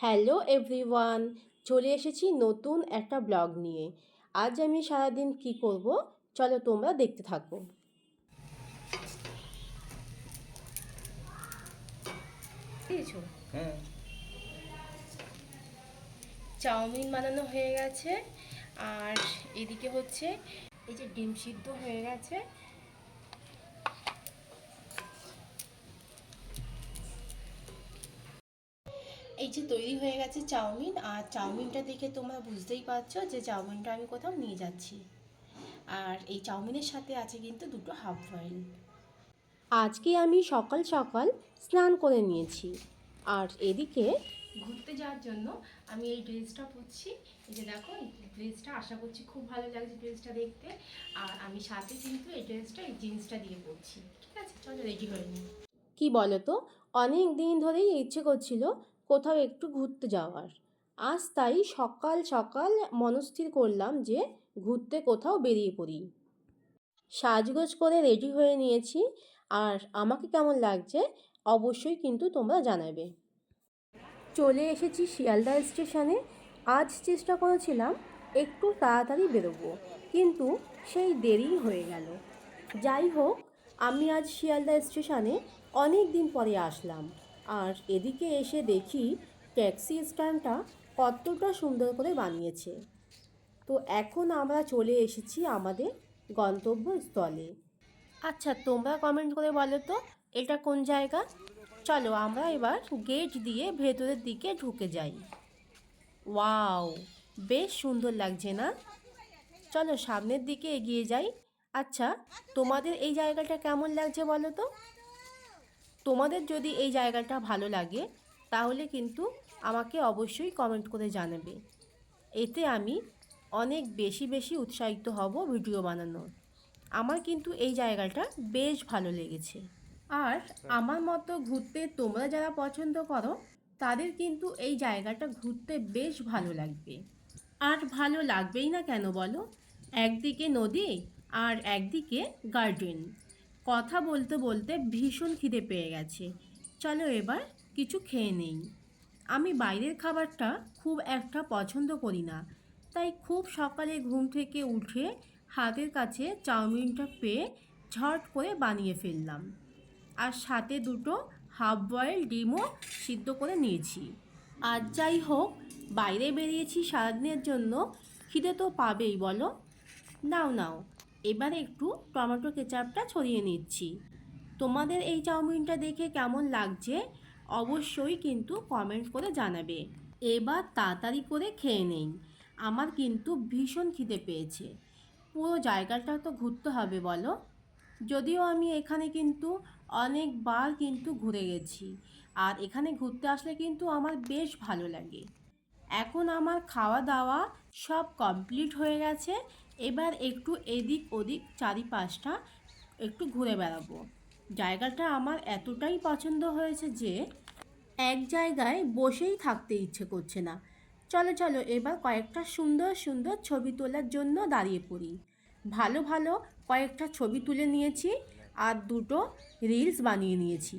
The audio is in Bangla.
হ্যালো এভরিওয়ান, চলে এসেছি নতুন একটা ব্লগ নিয়ে। আজ আমি সারাদিন কি করব চলো তোমরা দেখতে থাকো। দিয়েছো? হ্যাঁ। চাউমিন বানানো হয়ে গেছে, আর এদিকে হচ্ছে এই যে ডিম সিদ্ধ হয়ে গেছে। এই যে তৈরি হয়ে গেছে চাউমিন, আর চাউমিনটা দেখে তোমরা বুঝতেই পারছো যে চাউমিনটা আমি কোথাও নিয়ে যাচ্ছি। আর এই চাউমিনের সাথে আছে কিন্তু দুটো হাফ বয়েল। আজকে আমি সকাল সকাল স্নান করে নিয়েছি, আর এদিকে ঘুরতে যাওয়ার জন্য আমি এই ড্রেসটা পরছি। এই যে দেখো, এই ড্রেসটা আশা করছি খুব ভালো লাগছে ড্রেসটা দেখতে। আর আমি সাথে কিন্তু এই ড্রেসটা, এই জিন্সটা দিয়ে পরছি। ঠিক আছে, চলো রেডি হয়ে নিই। কি বলো তো, অনেক দিন ধরেই ইচ্ছে করছিল কোথাও একটু ঘুরতে যাওয়ার। আজ তাই সকাল সকাল মনস্থির করলাম যে ঘুরতে কোথাও বেরিয়ে পড়ি। সাজগোজ করে রেডি হয়ে নিয়েছি, আর আমাকে কেমন লাগছে অবশ্যই কিন্তু তোমরা জানাবে। চলে এসেছি শিয়ালদা স্টেশনে। আজ চেষ্টা করেছিলাম একটু তাড়াতাড়ি বেরোবো, কিন্তু সেই দেরি হয়ে গেল। যাই হোক, আমি আজ শিয়ালদা স্টেশনে অনেক দিন পরে আসলাম, আর এদিকে এসে দেখি ট্যাক্সি স্ট্যান্ডটা কতটা সুন্দর করে বানিয়েছে। তো এখন আমরা চলে এসেছি আমাদের গন্তব্যস্থলে। আচ্ছা, তোমরা কমেন্ট করে বলো তো এটা কোন জায়গা। চলো আমরা এবার গেট দিয়ে ভেতরের দিকে ঢুকে যাই। ওয়াও, বেশ সুন্দর লাগছে না? চলো সামনের দিকে এগিয়ে যাই। আচ্ছা, তোমাদের এই জায়গাটা কেমন লাগছে বলো তো? তোমাদের যদি এই জায়গাটা ভালো লাগে তাহলে কিন্তু আমাকে অবশ্যই কমেন্ট করে জানাবে। এতে আমি অনেক বেশি বেশি উৎসাহিত হব ভিডিও বানানোর। আমার কিন্তু এই জায়গাটা বেশ ভালো লেগেছে। আর আমার মতো ঘুরতে তোমরা যারা পছন্দ করো তাদের কিন্তু এই জায়গাটা ঘুরতে বেশ ভালো লাগবে। আর ভালো লাগবেই না কেন বলো? একদিকে নদী আর একদিকে গার্ডেন। কথা বলতে বলতে ভীষণ খিদে পেয়ে গেছে। চলো এবার কিছু খেয়ে নেই। আমি বাইরের খাবারটা খুব একটা পছন্দ করি না, তাই খুব সকালে ঘুম থেকে উঠে হাতের কাছে চাউমিনটা পেয়ে ঝট করে বানিয়ে ফেললাম। আর সাথে দুটো হাফ বয়েল ডিমও সিদ্ধ করে নিয়েছি। আর যাই হোক, বাইরে বেরিয়েছি সারাদিনের জন্য, খিদে তো পাবেই বলো। নাও নাও, এবারে একটু টমেটো কেচাপটা ছড়িয়ে নিচ্ছি। তোমাদের এই চাউমিনটা দেখে কেমন লাগছে অবশ্যই কিন্তু কমেন্ট করে জানাবে। এবার তাড়াতাড়ি করে খেয়ে নেই, আমার কিন্তু ভীষণ খিদে পেয়েছে। পুরো জায়গাটা তো ঘুরতে হবে বলো। যদিও আমি এখানে কিন্তু অনেকবার কিন্তু ঘুরে গেছি, আর এখানে ঘুরতে আসলে কিন্তু আমার বেশ ভালো লাগে। এখন আমার খাওয়া দাওয়া সব কমপ্লিট হয়ে গেছে। এবার একটু এদিক ওদিক চারিপাশটা একটু ঘুরে বেড়াবো। জায়গাটা আমার এতটাই পছন্দ হয়েছে যে এক জায়গায় বসেই থাকতে ইচ্ছে করছে না। চলো চলো, এবার কয়েকটা সুন্দর সুন্দর ছবি তোলার জন্য দাঁড়িয়ে পড়ি। ভালো ভালো কয়েকটা ছবি তুলে নিয়েছি, আর দুটো রিলস বানিয়ে নিয়েছি।